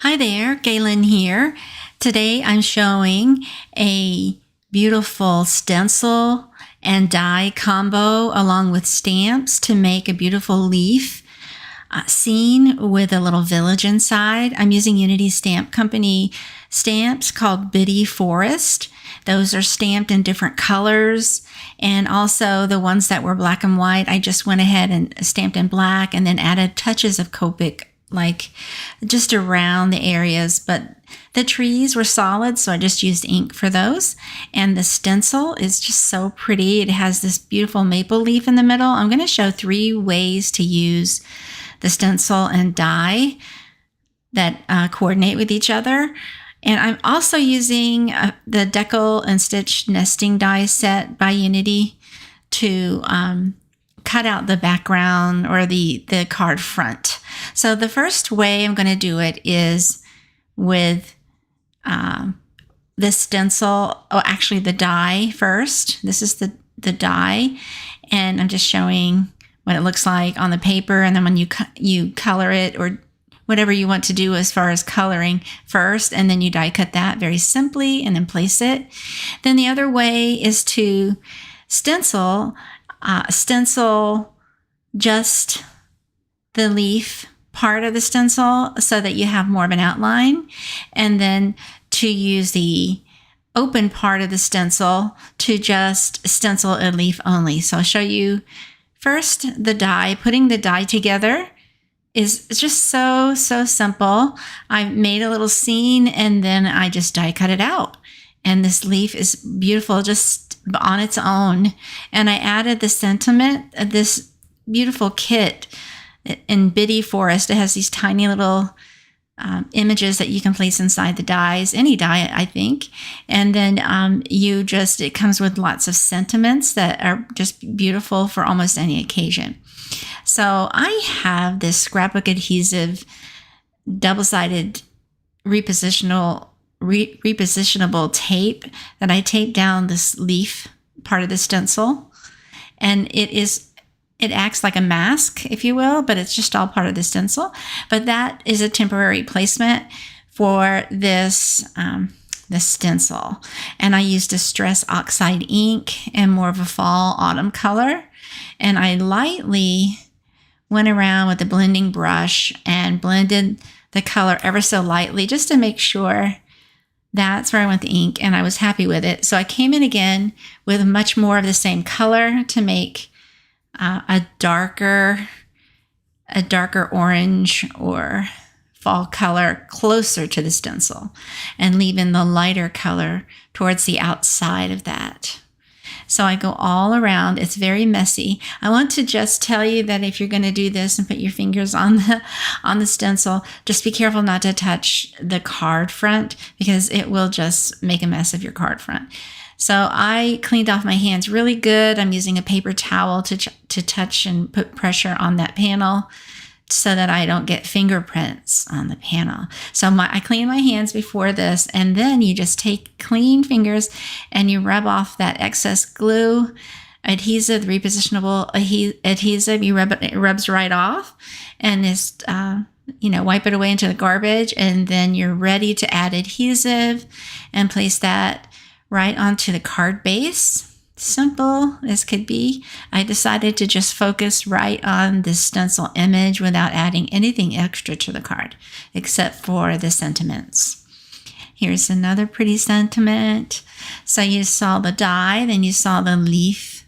Hi there, Galen here. Today I'm showing a beautiful stencil and die combo along with stamps to make a beautiful leaf scene with a little village inside. I'm using Unity Stamp Company stamps called Biddy Forest. Those are stamped in different colors, and also the ones that were black and white, I just went ahead and stamped in black and then added touches of Copic like just around the areas, but the trees were solid, so I just used ink for those. And the stencil is just so pretty. It has this beautiful maple leaf in the middle. I'm going to show 3 ways to use the stencil and die that coordinate with each other. And I'm also using the Decal and Stitch nesting die set by Unity to cut out the background or the card front. So the first way I'm going to do it is with the stencil, actually the die first. This is the die, and I'm just showing what it looks like on the paper, and then when you color it or whatever you want to do as far as coloring first, and then you die cut that very simply and then place it. Then the other way is to stencil just the leaf part of the stencil so that you have more of an outline, and then to use the open part of the stencil to just stencil a leaf only. So I'll show you first the die. Putting the die together is just so simple. I made a little scene and then I just die cut it out, and this leaf is beautiful just on its own. And I added the sentiment of this beautiful kit in Biddy Forest. It has these tiny little images that you can place inside the dies, any die, I think. And then it comes with lots of sentiments that are just beautiful for almost any occasion. So I have this scrapbook adhesive double-sided repositionable tape that I tape down this leaf part of the stencil, and it acts like a mask, if you will, but it's just all part of the stencil. But that is a temporary placement for this stencil. And I used Distress Oxide ink and more of a fall autumn color. And I lightly went around with the blending brush and blended the color ever so lightly just to make sure that's where I want the ink, and I was happy with it. So I came in again with much more of the same color to make a darker orange or fall color closer to the stencil, and leaving the lighter color towards the outside of that. So I go all around. It's very messy. I want to just tell you that if you're going to do this and put your fingers on the stencil, just be careful not to touch the card front, because it will just make a mess of your card front. So I cleaned off my hands really good. I'm using a paper towel to touch and put pressure on that panel so that I don't get fingerprints on the panel. So I clean my hands before this, and then you just take clean fingers and you rub off that excess glue, adhesive, repositionable adhesive. It rubs right off, and just wipe it away into the garbage, and then you're ready to add adhesive and place that right onto the card base. Simple as could be. I decided to just focus right on the stencil image without adding anything extra to the card, except for the sentiments. Here's another pretty sentiment. So you saw the die, then you saw the leaf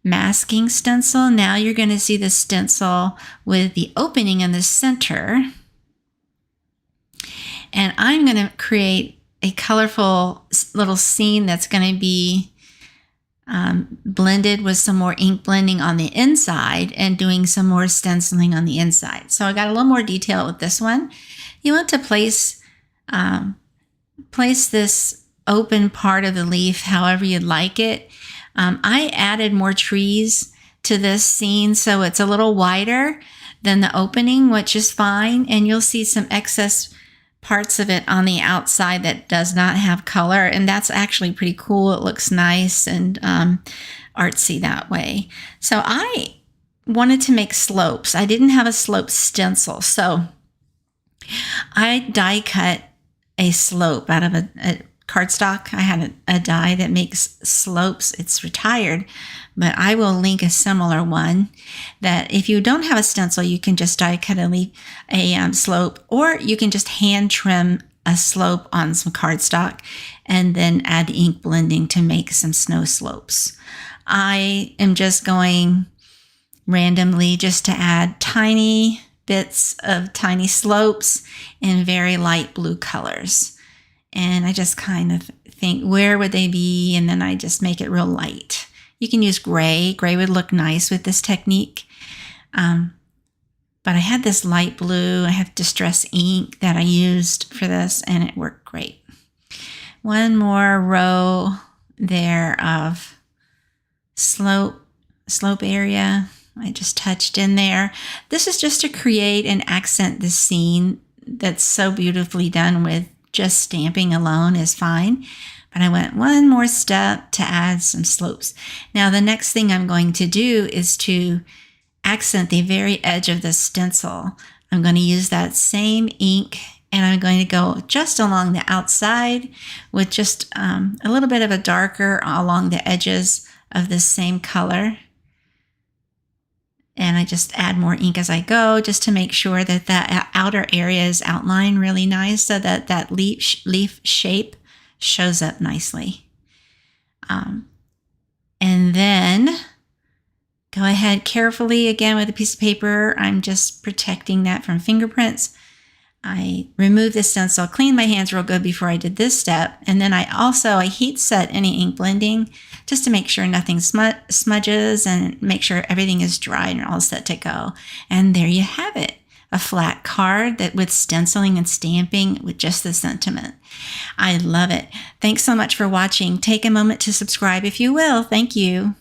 masking stencil. Now you're going to see the stencil with the opening in the center. And I'm going to create a colorful little scene that's going to be blended with some more ink blending on the inside and doing some more stenciling on the inside. So I got a little more detail with this one. You want to place this open part of the leaf however you'd like it. I added more trees to this scene, so it's a little wider than the opening, which is fine. And you'll see some excess parts of it on the outside that does not have color, and that's actually pretty cool. It looks nice and artsy that way. So I wanted to make slopes. I didn't have a slope stencil, so I die cut a slope out of a cardstock. I had a die that makes slopes. It's retired, but I will link a similar one that if you don't have a stencil, you can just die cut a slope, or you can just hand trim a slope on some cardstock and then add ink blending to make some snow slopes. I am just going randomly just to add tiny bits of tiny slopes in very light blue colors. And I just kind of think, where would they be? And then I just make it real light. You can use gray. Gray would look nice with this technique. But I had this light blue. I have distress ink that I used for this, and it worked great. One more row there of slope area. I just touched in there. This is just to create and accent the scene that's so beautifully done with just stamping alone is fine. But I went one more step to add some slopes. Now the next thing I'm going to do is to accent the very edge of the stencil. I'm going to use that same ink, and I'm going to go just along the outside with just a little bit of a darker along the edges of the same color. And I just add more ink as I go, just to make sure that that outer area is outlined really nice, so that that leaf shape shows up nicely. And then go ahead carefully again with a piece of paper. I'm just protecting that from fingerprints. I remove the stencil, clean my hands real good before I did this step. And then I heat set any ink blending just to make sure nothing smudges and make sure everything is dry and all set to go. And there you have it. A flat card that with stenciling and stamping with just the sentiment. I love it. Thanks so much for watching. Take a moment to subscribe if you will. Thank you.